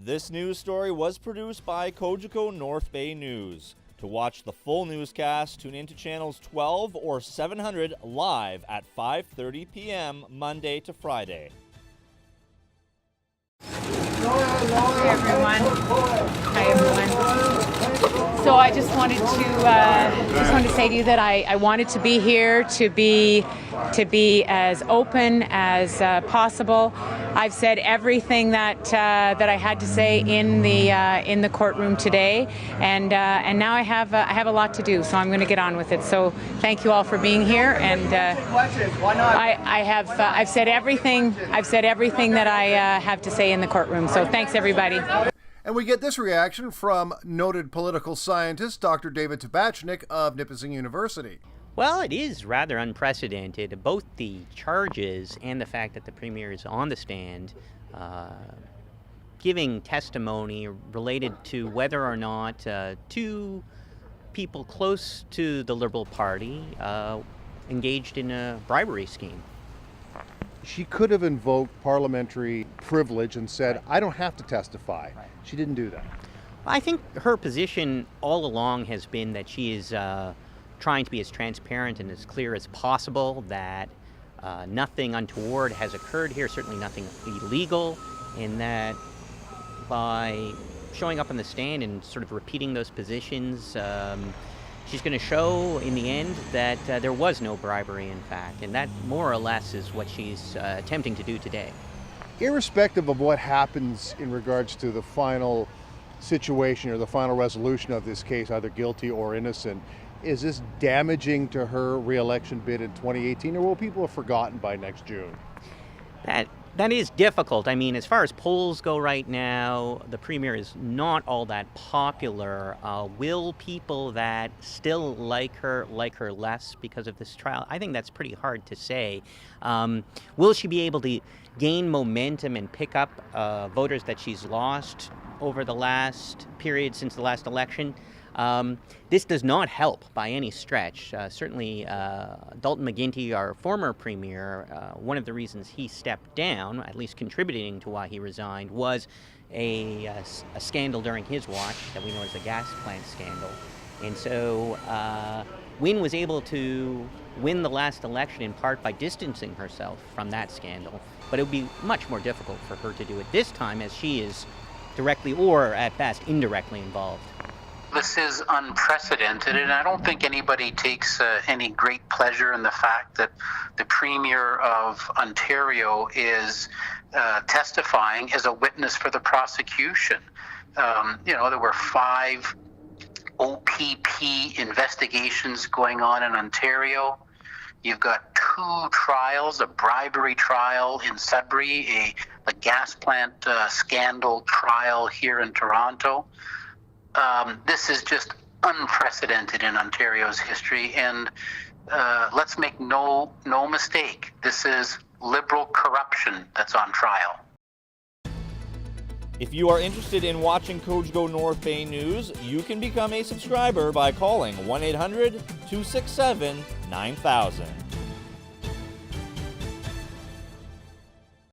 This news story was produced by Cogeco North Bay News. To watch the full newscast, tune into channels 12 or 700 live at 5:30 p.m. Monday to Friday. Hi everyone. So I just wanted to say to you that I wanted to be here to be as open as possible. I've said everything that I had to say in the courtroom today, and now I have a lot to do. So I'm going to get on with it. So thank you all for being here, and I've said everything that I have to say in the courtroom. So thanks everybody. And we get this reaction from noted political scientist Dr. David Tabachnik of Nipissing University. Well, it is rather unprecedented, both the charges and the fact that the Premier is on the stand giving testimony related to whether or not two people close to the Liberal Party engaged in a bribery scheme. She could have invoked parliamentary privilege and said, I don't have to testify. Right. She didn't do that. I think her position all along has been that she is trying to be as transparent and as clear as possible, that nothing untoward has occurred here, certainly nothing illegal, and that by showing up on the stand and sort of repeating those positions, she's going to show in the end that there was no bribery, in fact, and that more or less is what she's attempting to do today. Irrespective of what happens in regards to the final situation or the final resolution of this case, either guilty or innocent, is this damaging to her re-election bid in 2018, or will people have forgotten by next June? That is difficult. I mean, as far as polls go right now, the Premier is not all that popular. Will people that still like her less because of this trial? I think that's pretty hard to say. Will she be able to gain momentum and pick up voters that she's lost over the last period since the last election? This does not help by any stretch. Certainly, Dalton McGuinty, our former Premier, one of the reasons he stepped down, at least contributing to why he resigned, was a scandal during his watch that we know as the gas plant scandal. And so Wynne was able to win the last election in part by distancing herself from that scandal. But it would be much more difficult for her to do it this time, as she is directly or at best indirectly involved. This is unprecedented, and I don't think anybody takes any great pleasure in the fact that the Premier of Ontario is testifying as a witness for the prosecution. There were 5 OPP investigations going on in Ontario. You've got 2 trials, a bribery trial in Sudbury, a gas plant scandal trial here in Toronto. This is just unprecedented in Ontario's history, and let's make no mistake, this is Liberal corruption that's on trial. If you are interested in watching Cogeco North Bay News, you can become a subscriber by calling 1-800-267-9000.